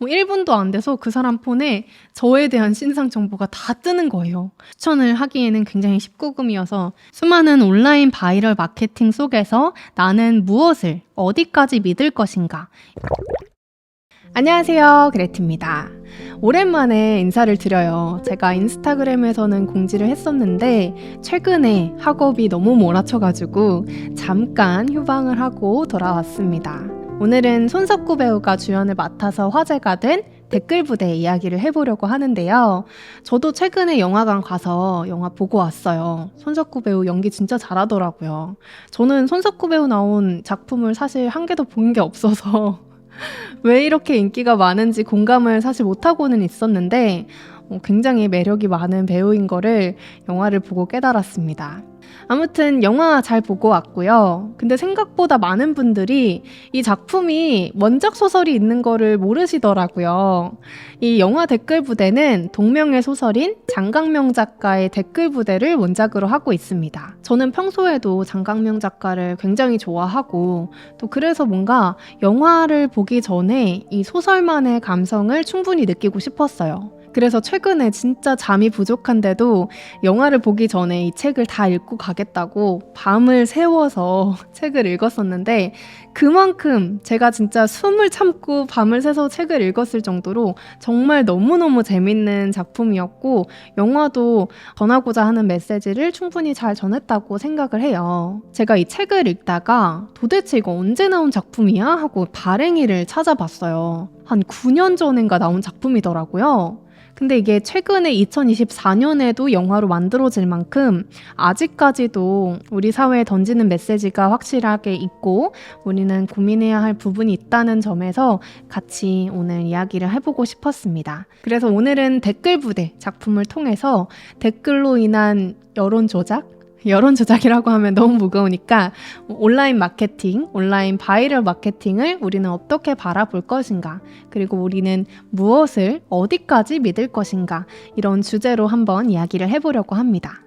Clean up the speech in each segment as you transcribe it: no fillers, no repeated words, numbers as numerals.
뭐 1분도 안 돼서 그 사람 폰에 저에 대한 신상 정보가 다 뜨는 거예요. 추천을 하기에는 굉장히 19금이어서 수많은 온라인 바이럴 마케팅 속에서 나는 무엇을 어디까지 믿을 것인가. 안녕하세요, 그레티입니다. 오랜만에 인사를 드려요. 제가 인스타그램에서는 공지를 했었는데 최근에 학업이 너무 몰아쳐가지고 잠깐 휴방을 하고 돌아왔습니다. 오늘은 손석구 배우가 주연을 맡아서 화제가 된 댓글 부대 이야기를 해보려고 하는데요. 저도 최근에 영화관 가서 영화 보고 왔어요. 손석구 배우 연기 진짜 잘하더라고요. 저는 손석구 배우 나온 작품을 사실 한 개도 본 게 없어서 왜 이렇게 인기가 많은지 공감을 사실 못하고는 있었는데 굉장히 매력이 많은 배우인 거를 영화를 보고 깨달았습니다. 아무튼 영화 잘 보고 왔고요. 근데 생각보다 많은 분들이 이 작품이 원작 소설이 있는 거를 모르시더라고요. 이 영화 댓글 부대는 동명의 소설인 장강명 작가의 댓글 부대를 원작으로 하고 있습니다. 저는 평소에도 장강명 작가를 굉장히 좋아하고 또 그래서 뭔가 영화를 보기 전에 이 소설만의 감성을 충분히 느끼고 싶었어요. 그래서 최근에 진짜 잠이 부족한데도 영화를 보기 전에 이 책을 다 읽고 가겠다고 밤을 새워서 책을 읽었었는데 그만큼 제가 진짜 숨을 참고 밤을 새서 책을 읽었을 정도로 정말 너무너무 재밌는 작품이었고 영화도 전하고자 하는 메시지를 충분히 잘 전했다고 생각을 해요. 제가 이 책을 읽다가 도대체 이거 언제 나온 작품이야? 하고 발행일을 찾아봤어요. 한 9년 전인가 나온 작품이더라고요. 근데 이게 최근에 2024년에도 영화로 만들어질 만큼 아직까지도 우리 사회에 던지는 메시지가 확실하게 있고 우리는 고민해야 할 부분이 있다는 점에서 같이 오늘 이야기를 해보고 싶었습니다. 그래서 오늘은 댓글 부대 작품을 통해서 댓글로 인한 여론 조작이라고 하면 너무 무거우니까 온라인 마케팅, 온라인 바이럴 마케팅을 우리는 어떻게 바라볼 것인가, 그리고 우리는 무엇을 어디까지 믿을 것인가, 이런 주제로 한번 이야기를 해보려고 합니다.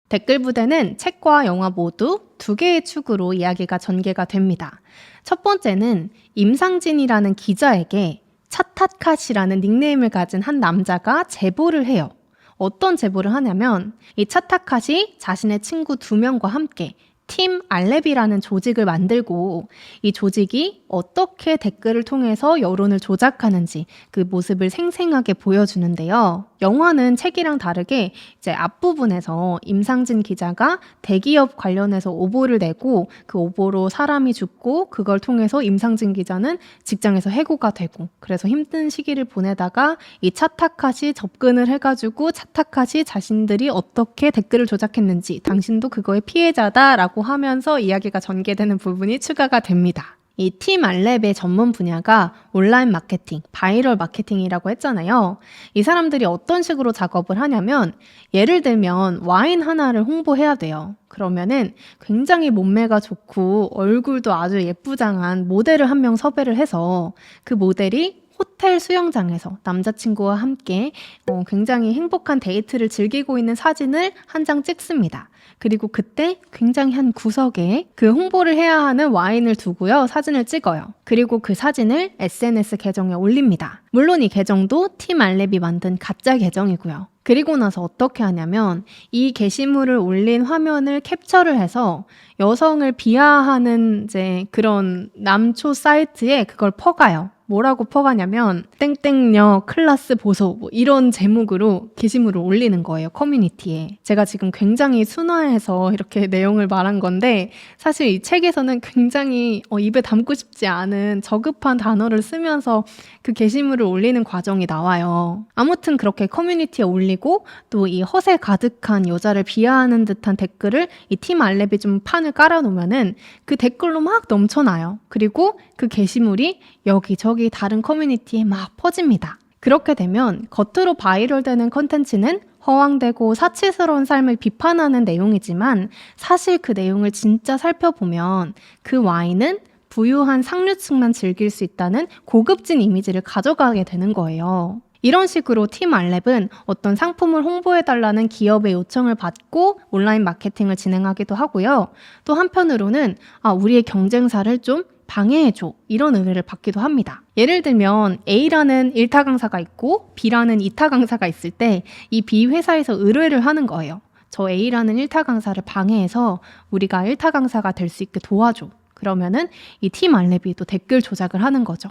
댓글 부대는 책과 영화 모두 두 개의 축으로 이야기가 전개가 됩니다. 첫 번째는 임상진이라는 기자에게 차타캇이라는 닉네임을 가진 한 남자가 제보를 해요. 어떤 제보를 하냐면 이 차타캇이 자신의 친구 2명과 함께 팀 알렙이라는 조직을 만들고 이 조직이 어떻게 댓글을 통해서 여론을 조작하는지 그 모습을 생생하게 보여주는데요. 영화는 책이랑 다르게 이제 앞부분에서 임상진 기자가 대기업 관련해서 오보를 내고 그 오보로 사람이 죽고 그걸 통해서 임상진 기자는 직장에서 해고가 되고 그래서 힘든 시기를 보내다가 이 차타캇이 접근을 해가지고 차타캇이 자신들이 어떻게 댓글을 조작했는지 당신도 그거의 피해자다라고 하면서 이야기가 전개되는 부분이 추가가 됩니다. 이 팀 알렙의 전문 분야가 온라인 마케팅, 바이럴 마케팅이라고 했잖아요. 이 사람들이 어떤 식으로 작업을 하냐면 예를 들면 와인 하나를 홍보해야 돼요. 그러면은 굉장히 몸매가 좋고 얼굴도 아주 예쁘장한 모델을 한 명 섭외를 해서 그 모델이 호텔 수영장에서 남자친구와 함께 굉장히 행복한 데이트를 즐기고 있는 사진을 한 장 찍습니다. 그리고 그때 굉장히 한 구석에 그 홍보를 해야 하는 와인을 두고요. 사진을 찍어요. 그리고 그 사진을 SNS 계정에 올립니다. 물론 이 계정도 팀 알렙이 만든 가짜 계정이고요. 그리고 나서 어떻게 하냐면 이 게시물을 올린 화면을 캡처를 해서 여성을 비하하는 이제 그런 남초 사이트에 그걸 퍼가요. 뭐라고 퍼가냐면 땡땡녀 클라스 보소 뭐 이런 제목으로 게시물을 올리는 거예요. 커뮤니티에. 제가 지금 굉장히 순화해서 이렇게 내용을 말한 건데 사실 이 책에서는 굉장히 입에 담고 싶지 않은 저급한 단어를 쓰면서 그 게시물을 올리는 과정이 나와요. 아무튼 그렇게 커뮤니티에 올리고 또 이 허세 가득한 여자를 비하하는 듯한 댓글을 이 팀 알렙이 좀 판을 깔아놓으면은 그 댓글로 막 넘쳐나요. 그리고 그 게시물이 여기저기 다른 커뮤니티에 막 퍼집니다. 그렇게 되면 겉으로 바이럴되는 컨텐츠는 허황되고 사치스러운 삶을 비판하는 내용이지만 사실 그 내용을 진짜 살펴보면 그 와인은 부유한 상류층만 즐길 수 있다는 고급진 이미지를 가져가게 되는 거예요. 이런 식으로 팀 알렙은 어떤 상품을 홍보해달라는 기업의 요청을 받고 온라인 마케팅을 진행하기도 하고요. 또 한편으로는 우리의 경쟁사를 좀 방해해줘. 이런 의뢰를 받기도 합니다. 예를 들면 A라는 1타 강사가 있고 B라는 2타 강사가 있을 때 이 B 회사에서 의뢰를 하는 거예요. 저 A라는 1타 강사를 방해해서 우리가 1타 강사가 될 수 있게 도와줘. 그러면은 이 팀 알레비 또 댓글 조작을 하는 거죠.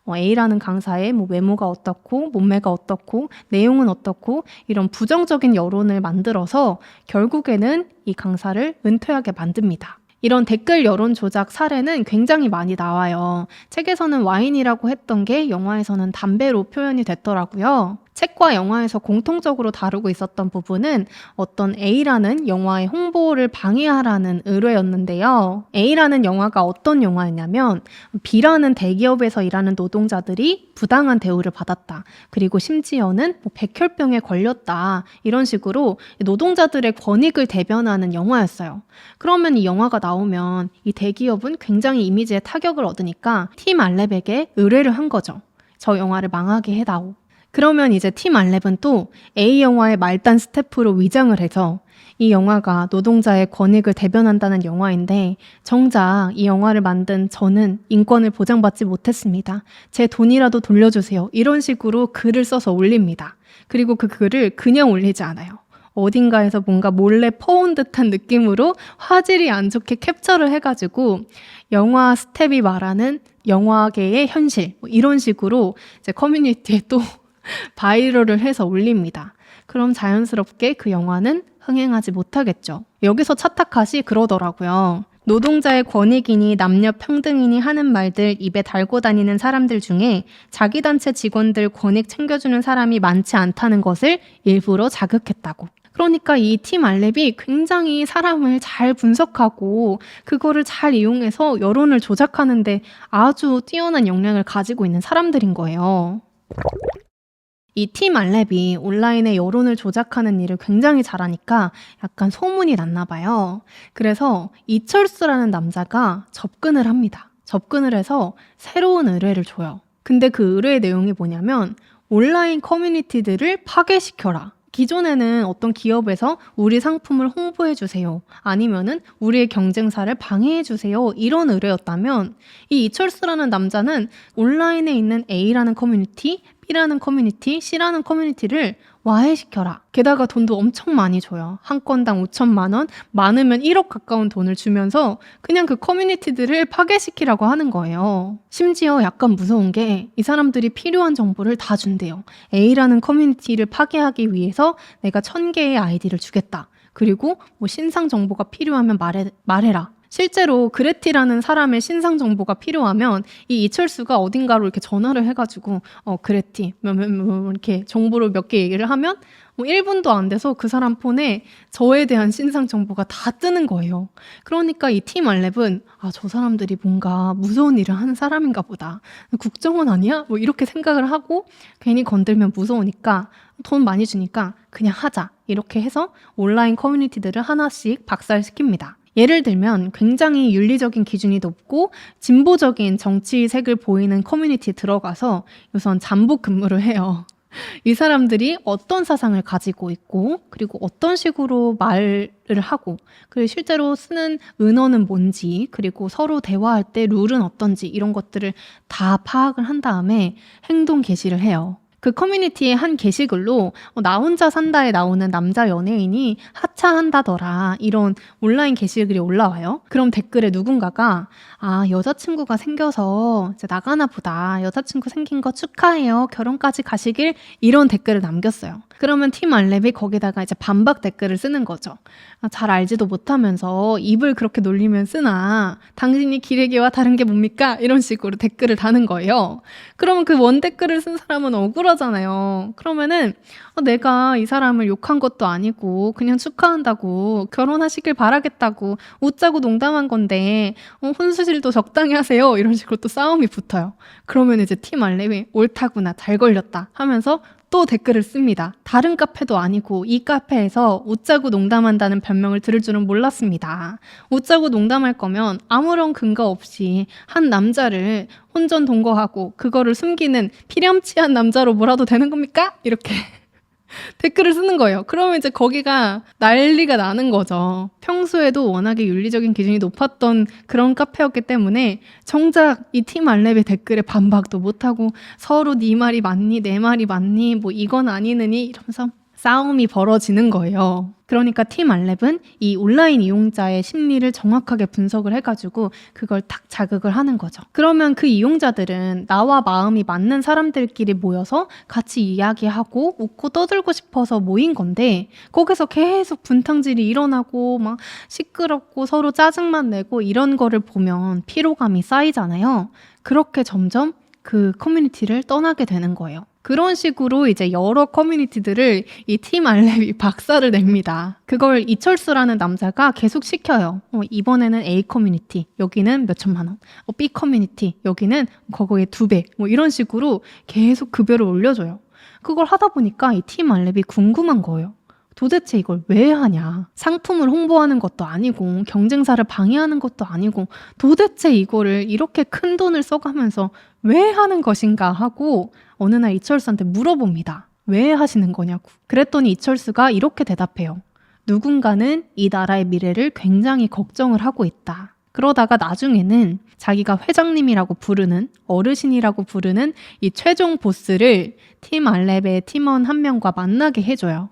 A라는 강사의 뭐 외모가 어떻고 몸매가 어떻고 내용은 어떻고 이런 부정적인 여론을 만들어서 결국에는 이 강사를 은퇴하게 만듭니다. 이런 댓글 여론 조작 사례는 굉장히 많이 나와요. 책에서는 와인이라고 했던 게 영화에서는 담배로 표현이 됐더라고요. 책과 영화에서 공통적으로 다루고 있었던 부분은 어떤 A라는 영화의 홍보를 방해하라는 의뢰였는데요. A라는 영화가 어떤 영화였냐면 B라는 대기업에서 일하는 노동자들이 부당한 대우를 받았다. 그리고 심지어는 백혈병에 걸렸다. 이런 식으로 노동자들의 권익을 대변하는 영화였어요. 그러면 이 영화가 나오면 이 대기업은 굉장히 이미지에 타격을 얻으니까 팀 알렙에게 의뢰를 한 거죠. 저 영화를 망하게 해다오. 그러면 이제 팀 알렙은 또 A 영화의 말단 스태프로 위장을 해서 이 영화가 노동자의 권익을 대변한다는 영화인데 정작 이 영화를 만든 저는 인권을 보장받지 못했습니다. 제 돈이라도 돌려주세요. 이런 식으로 글을 써서 올립니다. 그리고 그 글을 그냥 올리지 않아요. 어딘가에서 뭔가 몰래 퍼온 듯한 느낌으로 화질이 안 좋게 캡처를 해가지고 영화 스텝이 말하는 영화계의 현실 이런 식으로 이제 커뮤니티에 또 바이럴을 해서 올립니다. 그럼 자연스럽게 그 영화는 흥행하지 못하겠죠. 여기서 차타카시 그러더라고요. 노동자의 권익이니 남녀 평등이니 하는 말들 입에 달고 다니는 사람들 중에 자기 단체 직원들 권익 챙겨주는 사람이 많지 않다는 것을 일부러 자극했다고. 그러니까 이 팀 알렙이 굉장히 사람을 잘 분석하고 그거를 잘 이용해서 여론을 조작하는데 아주 뛰어난 역량을 가지고 있는 사람들인 거예요. 이 팀 알렙이 온라인에 여론을 조작하는 일을 굉장히 잘하니까 약간 소문이 났나 봐요. 그래서 이철수라는 남자가 접근을 합니다. 접근을 해서 새로운 의뢰를 줘요. 근데 그 의뢰의 내용이 뭐냐면 온라인 커뮤니티들을 파괴시켜라. 기존에는 어떤 기업에서 우리 상품을 홍보해주세요. 아니면은 우리의 경쟁사를 방해해주세요. 이런 의뢰였다면 이 이철수라는 남자는 온라인에 있는 A라는 커뮤니티, B라는 커뮤니티, C라는 커뮤니티를 와해시켜라. 게다가 돈도 엄청 많이 줘요. 한 건당 5천만 원, 많으면 1억 가까운 돈을 주면서 그냥 그 커뮤니티들을 파괴시키라고 하는 거예요. 심지어 약간 무서운 게 이 사람들이 필요한 정보를 다 준대요. A라는 커뮤니티를 파괴하기 위해서 내가 1000개의 아이디를 주겠다. 그리고 뭐 신상 정보가 필요하면 말해라. 실제로 그레티라는 사람의 신상 정보가 필요하면 이 이철수가 어딘가로 이렇게 전화를 해가지고 그레티 이렇게 정보를 몇 개 얘기를 하면 1분도 안 돼서 그 사람 폰에 저에 대한 신상 정보가 다 뜨는 거예요. 그러니까 이 팀 알렙은 저 사람들이 뭔가 무서운 일을 하는 사람인가 보다. 국정원 아니야? 뭐 이렇게 생각을 하고 괜히 건들면 무서우니까 돈 많이 주니까 그냥 하자. 이렇게 해서 온라인 커뮤니티들을 하나씩 박살시킵니다. 예를 들면 굉장히 윤리적인 기준이 높고 진보적인 정치색을 보이는 커뮤니티에 들어가서 우선 잠복 근무를 해요. 이 사람들이 어떤 사상을 가지고 있고 그리고 어떤 식으로 말을 하고 그리고 실제로 쓰는 은어는 뭔지 그리고 서로 대화할 때 룰은 어떤지 이런 것들을 다 파악을 한 다음에 행동 개시를 해요. 그 커뮤니티의 한 게시글로 나 혼자 산다에 나오는 남자 연예인이 하차한다더라 이런 온라인 게시글이 올라와요. 그럼 댓글에 누군가가 여자친구가 생겨서 이제 나가나 보다. 여자친구 생긴 거 축하해요. 결혼까지 가시길 이런 댓글을 남겼어요. 그러면 팀 알렙이 거기다가 이제 반박 댓글을 쓰는 거죠. 잘 알지도 못하면서 입을 그렇게 놀리면 쓰나 당신이 기레기와 다른 게 뭡니까? 이런 식으로 댓글을 다는 거예요. 그러면 그 원 댓글을 쓴 사람은 억울하잖아요. 그러면은 내가 이 사람을 욕한 것도 아니고 그냥 축하한다고 결혼하시길 바라겠다고 웃자고 농담한 건데 혼수질도 적당히 하세요. 이런 식으로 또 싸움이 붙어요. 그러면 이제 팀 알렙이 옳다구나 잘 걸렸다 하면서 또 댓글을 씁니다. 다른 카페도 아니고 이 카페에서 웃자고 농담한다는 별명을 들을 줄은 몰랐습니다. 웃자고 농담할 거면 아무런 근거 없이 한 남자를 혼전 동거하고 그거를 숨기는 피렴치한 남자로 몰아도 되는 겁니까? 이렇게 댓글을 쓰는 거예요. 그러면 이제 거기가 난리가 나는 거죠. 평소에도 워낙에 윤리적인 기준이 높았던 그런 카페였기 때문에 정작 이 팀 알랩의 댓글에 반박도 못하고 서로 네 말이 맞니? 내 말이 맞니? 뭐 이건 아니느니? 이러면서 싸움이 벌어지는 거예요. 그러니까 팀 알랩은 이 온라인 이용자의 심리를 정확하게 분석을 해가지고 그걸 탁 자극을 하는 거죠. 그러면 그 이용자들은 나와 마음이 맞는 사람들끼리 모여서 같이 이야기하고 웃고 떠들고 싶어서 모인 건데 거기서 계속 분탕질이 일어나고 막 시끄럽고 서로 짜증만 내고 이런 거를 보면 피로감이 쌓이잖아요. 그렇게 점점 그 커뮤니티를 떠나게 되는 거예요. 그런 식으로 이제 여러 커뮤니티들을 이 팀 알랩이 박살을 냅니다. 그걸 이철수라는 남자가 계속 시켜요. 이번에는 A 커뮤니티, 여기는 몇 천만 원. B 커뮤니티, 여기는 그거의 2배. 뭐 이런 식으로 계속 급여를 올려줘요. 그걸 하다 보니까 이 팀 알랩이 궁금한 거예요. 도대체 이걸 왜 하냐? 상품을 홍보하는 것도 아니고 경쟁사를 방해하는 것도 아니고 도대체 이거를 이렇게 큰 돈을 써가면서 왜 하는 것인가 하고 어느 날 이철수한테 물어봅니다. 왜 하시는 거냐고. 그랬더니 이철수가 이렇게 대답해요. 누군가는 이 나라의 미래를 굉장히 걱정을 하고 있다. 그러다가 나중에는 자기가 회장님이라고 부르는 어르신이라고 부르는 이 최종 보스를 팀 알랩의 팀원 한 명과 만나게 해줘요.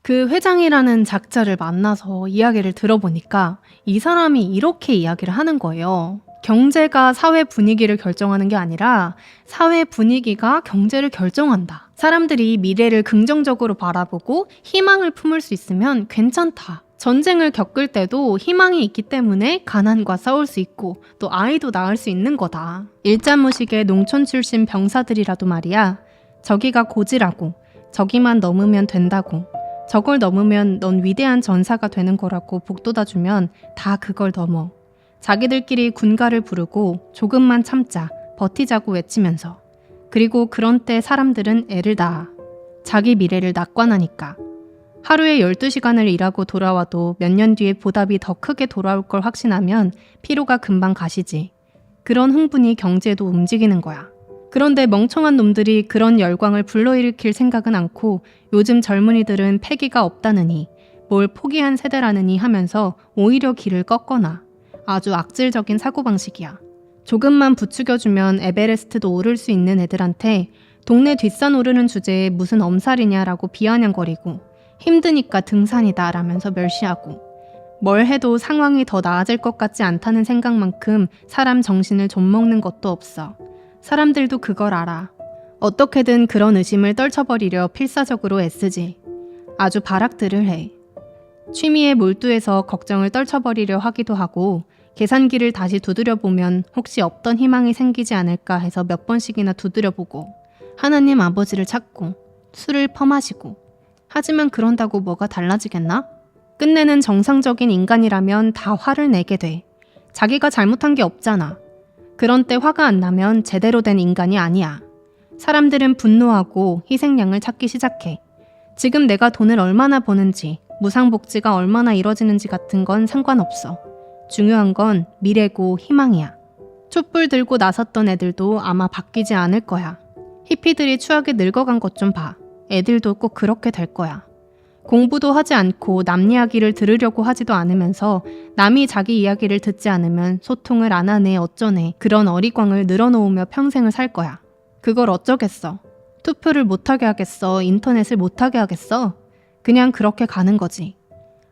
그 회장이라는 작자를 만나서 이야기를 들어보니까 이 사람이 이렇게 이야기를 하는 거예요. 경제가 사회 분위기를 결정하는 게 아니라 사회 분위기가 경제를 결정한다. 사람들이 미래를 긍정적으로 바라보고 희망을 품을 수 있으면 괜찮다. 전쟁을 겪을 때도 희망이 있기 때문에 가난과 싸울 수 있고 또 아이도 낳을 수 있는 거다. 일자무식의 농촌 출신 병사들이라도 말이야. 저기가 고지라고, 저기만 넘으면 된다고, 저걸 넘으면 넌 위대한 전사가 되는 거라고 복돋아주면 다 그걸 넘어. 자기들끼리 군가를 부르고 조금만 참자, 버티자고 외치면서. 그리고 그런 때 사람들은 애를 낳아. 자기 미래를 낙관하니까. 하루에 12시간을 일하고 돌아와도 몇 년 뒤에 보답이 더 크게 돌아올 걸 확신하면 피로가 금방 가시지. 그런 흥분이 경제도 움직이는 거야. 그런데 멍청한 놈들이 그런 열광을 불러일으킬 생각은 않고 요즘 젊은이들은 패기가 없다느니 뭘 포기한 세대라느니 하면서 오히려 길을 꺾거나 아주 악질적인 사고방식이야. 조금만 부추겨주면 에베레스트도 오를 수 있는 애들한테 동네 뒷산 오르는 주제에 무슨 엄살이냐라고 비아냥거리고 힘드니까 등산이다 라면서 멸시하고 뭘 해도 상황이 더 나아질 것 같지 않다는 생각만큼 사람 정신을 좀먹는 것도 없어. 사람들도 그걸 알아. 어떻게든 그런 의심을 떨쳐버리려 필사적으로 애쓰지. 아주 발악들을 해. 취미에 몰두해서 걱정을 떨쳐버리려 하기도 하고 계산기를 다시 두드려보면 혹시 없던 희망이 생기지 않을까 해서 몇 번씩이나 두드려보고 하나님 아버지를 찾고 술을 퍼마시고 하지만 그런다고 뭐가 달라지겠나? 끝내는 정상적인 인간이라면 다 화를 내게 돼. 자기가 잘못한 게 없잖아. 그런 때 화가 안 나면 제대로 된 인간이 아니야. 사람들은 분노하고 희생양을 찾기 시작해. 지금 내가 돈을 얼마나 버는지, 무상복지가 얼마나 이뤄지는지 같은 건 상관없어. 중요한 건 미래고 희망이야. 촛불 들고 나섰던 애들도 아마 바뀌지 않을 거야. 히피들이 추하게 늙어간 것 좀 봐. 애들도 꼭 그렇게 될 거야. 공부도 하지 않고 남 이야기를 들으려고 하지도 않으면서 남이 자기 이야기를 듣지 않으면 소통을 안 하네 어쩌네 그런 어리광을 늘어놓으며 평생을 살 거야. 그걸 어쩌겠어. 투표를 못하게 하겠어. 인터넷을 못하게 하겠어. 그냥 그렇게 가는 거지.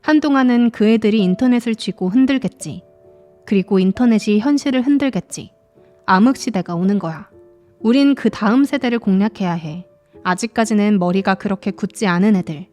한동안은 그 애들이 인터넷을 쥐고 흔들겠지. 그리고 인터넷이 현실을 흔들겠지. 암흑시대가 오는 거야. 우린 그 다음 세대를 공략해야 해. 아직까지는 머리가 그렇게 굳지 않은 애들.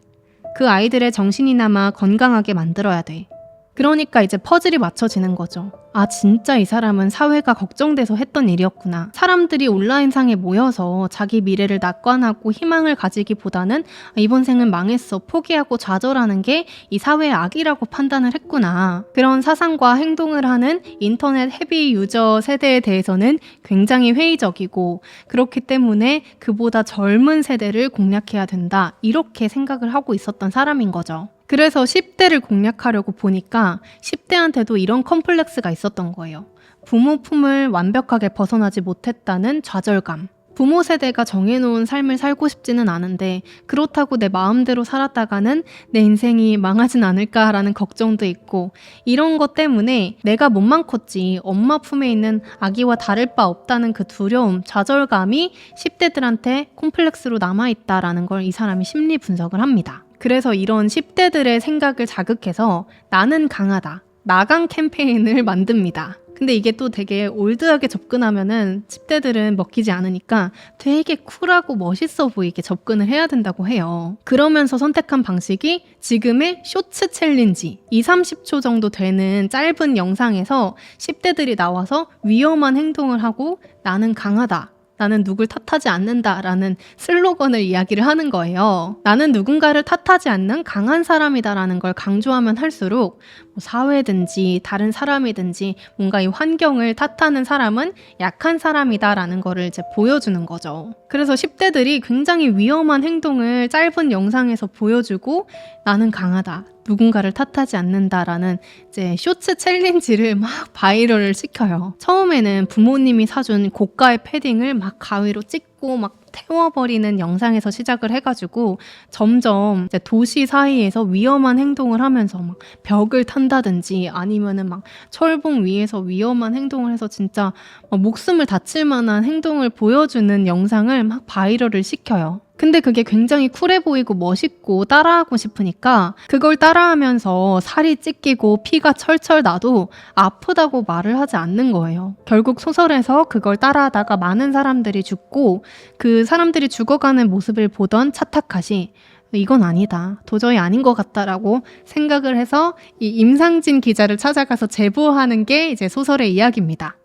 그 아이들의 정신이나마 건강하게 만들어야 돼. 그러니까 이제 퍼즐이 맞춰지는 거죠. 아, 진짜 이 사람은 사회가 걱정돼서 했던 일이었구나. 사람들이 온라인상에 모여서 자기 미래를 낙관하고 희망을 가지기보다는 이번 생은 망했어, 포기하고 좌절하는 게 이 사회의 악이라고 판단을 했구나. 그런 사상과 행동을 하는 인터넷 헤비 유저 세대에 대해서는 굉장히 회의적이고 그렇기 때문에 그보다 젊은 세대를 공략해야 된다. 이렇게 생각을 하고 있었던 사람인 거죠. 그래서 10대를 공략하려고 보니까 10대한테도 이런 컴플렉스가 있었던 거예요. 부모 품을 완벽하게 벗어나지 못했다는 좌절감. 부모 세대가 정해놓은 삶을 살고 싶지는 않은데 그렇다고 내 마음대로 살았다가는 내 인생이 망하진 않을까라는 걱정도 있고, 이런 것 때문에 내가 몸만 컸지 엄마 품에 있는 아기와 다를 바 없다는 그 두려움, 좌절감이 10대들한테 콤플렉스로 남아있다라는 걸 이 사람이 심리 분석을 합니다. 그래서 이런 10대들의 생각을 자극해서 나는 강하다, 나강 캠페인을 만듭니다. 근데 이게 또 되게 올드하게 접근하면은 10대들은 먹히지 않으니까 되게 쿨하고 멋있어 보이게 접근을 해야 된다고 해요. 그러면서 선택한 방식이 지금의 쇼츠 챌린지, 20-30초 정도 되는 짧은 영상에서 10대들이 나와서 위험한 행동을 하고 나는 강하다, 나는 누굴 탓하지 않는다라는 슬로건을 이야기를 하는 거예요. 나는 누군가를 탓하지 않는 강한 사람이다라는 걸 강조하면 할수록 사회든지 다른 사람이든지 뭔가 이 환경을 탓하는 사람은 약한 사람이다라는 거를 이제 보여주는 거죠. 그래서 10대들이 굉장히 위험한 행동을 짧은 영상에서 보여주고 나는 강하다, 누군가를 탓하지 않는다라는 이제 쇼츠 챌린지를 막 바이럴을 시켜요. 처음에는 부모님이 사준 고가의 패딩을 막 가위로 찍고 막 태워버리는 영상에서 시작을 해가지고 점점 이제 도시 사이에서 위험한 행동을 하면서 막 벽을 탄다든지 아니면은 막 철봉 위에서 위험한 행동을 해서 진짜 막 목숨을 다칠 만한 행동을 보여주는 영상을 막 바이럴을 시켜요. 근데 그게 굉장히 쿨해 보이고 멋있고 따라하고 싶으니까 그걸 따라하면서 살이 찢기고 피가 철철 나도 아프다고 말을 하지 않는 거예요. 결국 소설에서 그걸 따라하다가 많은 사람들이 죽고 그 사람들이 죽어가는 모습을 보던 차타카시 이건 아니다, 도저히 아닌 것 같다라고 생각을 해서 이 임상진 기자를 찾아가서 제보하는 게 이제 소설의 이야기입니다.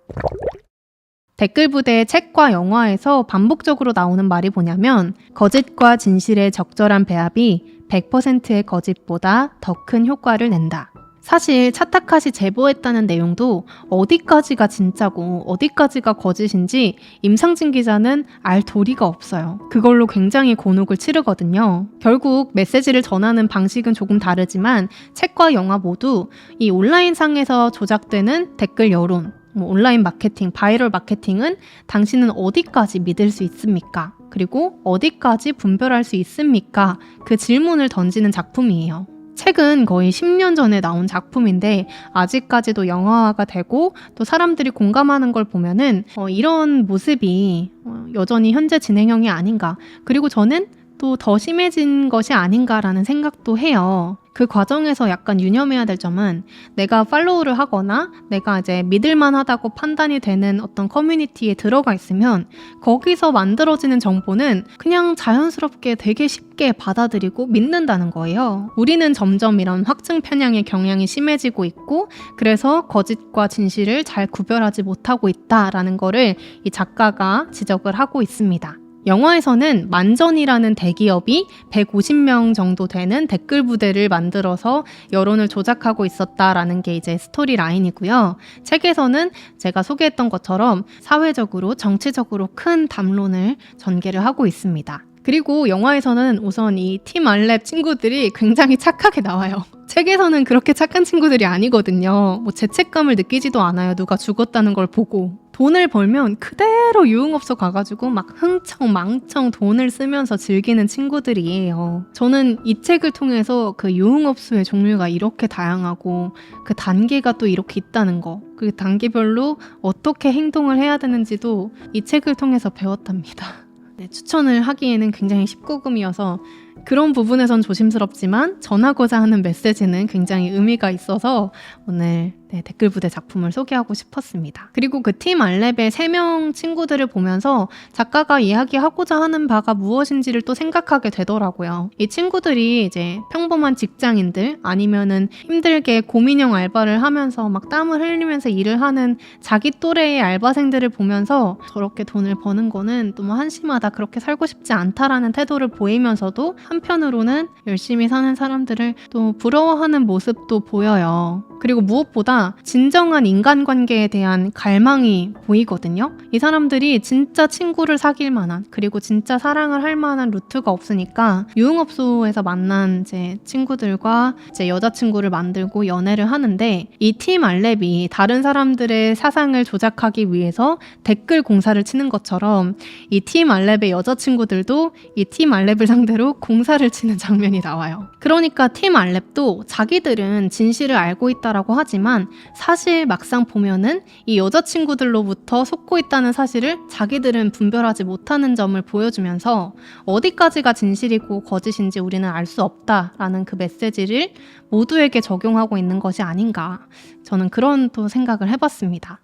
댓글 부대의 책과 영화에서 반복적으로 나오는 말이 뭐냐면 거짓과 진실의 적절한 배합이 100%의 거짓보다 더 큰 효과를 낸다. 사실 차타카시 제보했다는 내용도 어디까지가 진짜고 어디까지가 거짓인지 임상진 기자는 알 도리가 없어요. 그걸로 굉장히 곤혹을 치르거든요. 결국 메시지를 전하는 방식은 조금 다르지만 책과 영화 모두 이 온라인상에서 조작되는 댓글 여론, 온라인 마케팅, 바이럴 마케팅은 당신은 어디까지 믿을 수 있습니까? 그리고 어디까지 분별할 수 있습니까? 그 질문을 던지는 작품이에요. 책은 거의 10년 전에 나온 작품인데 아직까지도 영화화가 되고 또 사람들이 공감하는 걸 보면은 이런 모습이 여전히 현재 진행형이 아닌가, 그리고 저는 또 더 심해진 것이 아닌가라는 생각도 해요. 그 과정에서 약간 유념해야 될 점은 내가 팔로우를 하거나 내가 이제 믿을만하다고 판단이 되는 어떤 커뮤니티에 들어가 있으면 거기서 만들어지는 정보는 그냥 자연스럽게 되게 쉽게 받아들이고 믿는다는 거예요. 우리는 점점 이런 확증 편향의 경향이 심해지고 있고 그래서 거짓과 진실을 잘 구별하지 못하고 있다라는 거를 이 작가가 지적을 하고 있습니다. 영화에서는 만전이라는 대기업이 150명 정도 되는 댓글 부대를 만들어서 여론을 조작하고 있었다라는 게 이제 스토리 라인이고요. 책에서는 제가 소개했던 것처럼 사회적으로, 정치적으로 큰 담론을 전개를 하고 있습니다. 그리고 영화에서는 우선 이 팀 알랩 친구들이 굉장히 착하게 나와요. 책에서는 그렇게 착한 친구들이 아니거든요. 죄책감을 느끼지도 않아요. 누가 죽었다는 걸 보고. 돈을 벌면 그대로 유흥업소 가가지고 막 흥청망청 돈을 쓰면서 즐기는 친구들이에요. 저는 이 책을 통해서 그 유흥업소의 종류가 이렇게 다양하고 그 단계가 또 이렇게 있다는 거, 그 단계별로 어떻게 행동을 해야 되는지도 이 책을 통해서 배웠답니다. 네, 추천을 하기에는 굉장히 19금이어서 그런 부분에선 조심스럽지만 전하고자 하는 메시지는 굉장히 의미가 있어서 오늘 댓글 부대 작품을 소개하고 싶었습니다. 그리고 그 팀 알랩의 3명 친구들을 보면서 작가가 이야기하고자 하는 바가 무엇인지를 또 생각하게 되더라고요. 이 친구들이 이제 평범한 직장인들 아니면은 힘들게 고민형 알바를 하면서 막 땀을 흘리면서 일을 하는 자기 또래의 알바생들을 보면서 저렇게 돈을 버는 거는 너무 한심하다, 그렇게 살고 싶지 않다라는 태도를 보이면서도 한편으로는 열심히 사는 사람들을 또 부러워하는 모습도 보여요. 그리고 무엇보다 진정한 인간관계에 대한 갈망이 보이거든요. 이 사람들이 진짜 친구를 사귈 만한, 그리고 진짜 사랑을 할 만한 루트가 없으니까 유흥업소에서 만난 이제 친구들과 이제 여자친구를 만들고 연애를 하는데, 이 팀 알렙이 다른 사람들의 사상을 조작하기 위해서 댓글 공사를 치는 것처럼 이 팀 알렙의 여자친구들도 이 팀 알렙을 상대로 공사를 치는 장면이 나와요. 그러니까 팀 알렙도 자기들은 진실을 알고 있다라고 하지만 사실 막상 보면은 이 여자친구들로부터 속고 있다는 사실을 자기들은 분별하지 못하는 점을 보여주면서 어디까지가 진실이고 거짓인지 우리는 알 수 없다라는 그 메시지를 모두에게 적용하고 있는 것이 아닌가, 저는 그런 또 생각을 해봤습니다.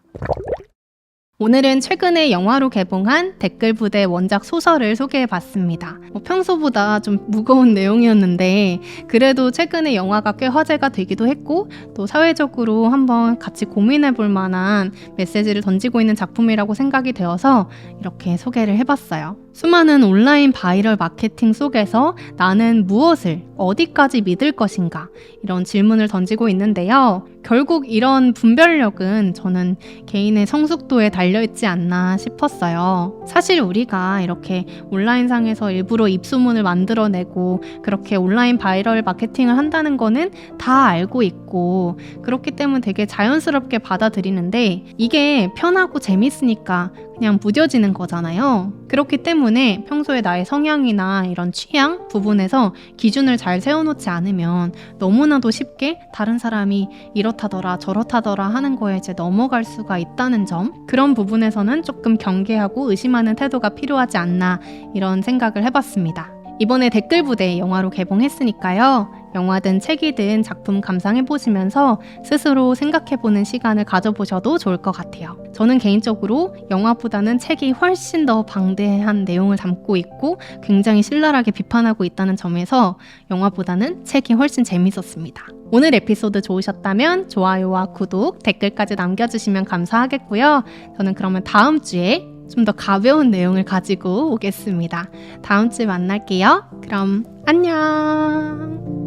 오늘은 최근에 영화로 개봉한 댓글 부대 원작 소설을 소개해봤습니다. 평소보다 좀 무거운 내용이었는데 그래도 최근에 영화가 꽤 화제가 되기도 했고 또 사회적으로 한번 같이 고민해볼 만한 메시지를 던지고 있는 작품이라고 생각이 되어서 이렇게 소개를 해봤어요. 수많은 온라인 바이럴 마케팅 속에서 나는 무엇을 어디까지 믿을 것인가, 이런 질문을 던지고 있는데요. 결국 이런 분별력은 저는 개인의 성숙도에 달려있지 않나 싶었어요. 사실 우리가 이렇게 온라인상에서 일부러 입소문을 만들어내고 그렇게 온라인 바이럴 마케팅을 한다는 거는 다 알고 있고 그렇기 때문에 되게 자연스럽게 받아들이는데, 이게 편하고 재밌으니까 그냥 무뎌지는 거잖아요. 그렇기 때문에 평소에 나의 성향이나 이런 취향 부분에서 기준을 잘 세워놓지 않으면 너무나도 쉽게 다른 사람이 이렇다더라 저렇다더라 하는 거에 이제 넘어갈 수가 있다는 점, 그런 부분에서는 조금 경계하고 의심하는 태도가 필요하지 않나, 이런 생각을 해봤습니다. 이번에 댓글 부대 영화로 개봉했으니까요. 영화든 책이든 작품 감상해보시면서 스스로 생각해보는 시간을 가져보셔도 좋을 것 같아요. 저는 개인적으로 영화보다는 책이 훨씬 더 방대한 내용을 담고 있고 굉장히 신랄하게 비판하고 있다는 점에서 영화보다는 책이 훨씬 재밌었습니다. 오늘 에피소드 좋으셨다면 좋아요와 구독, 댓글까지 남겨주시면 감사하겠고요. 저는 그러면 다음 주에 좀 더 가벼운 내용을 가지고 오겠습니다. 다음 주에 만날게요. 그럼 안녕.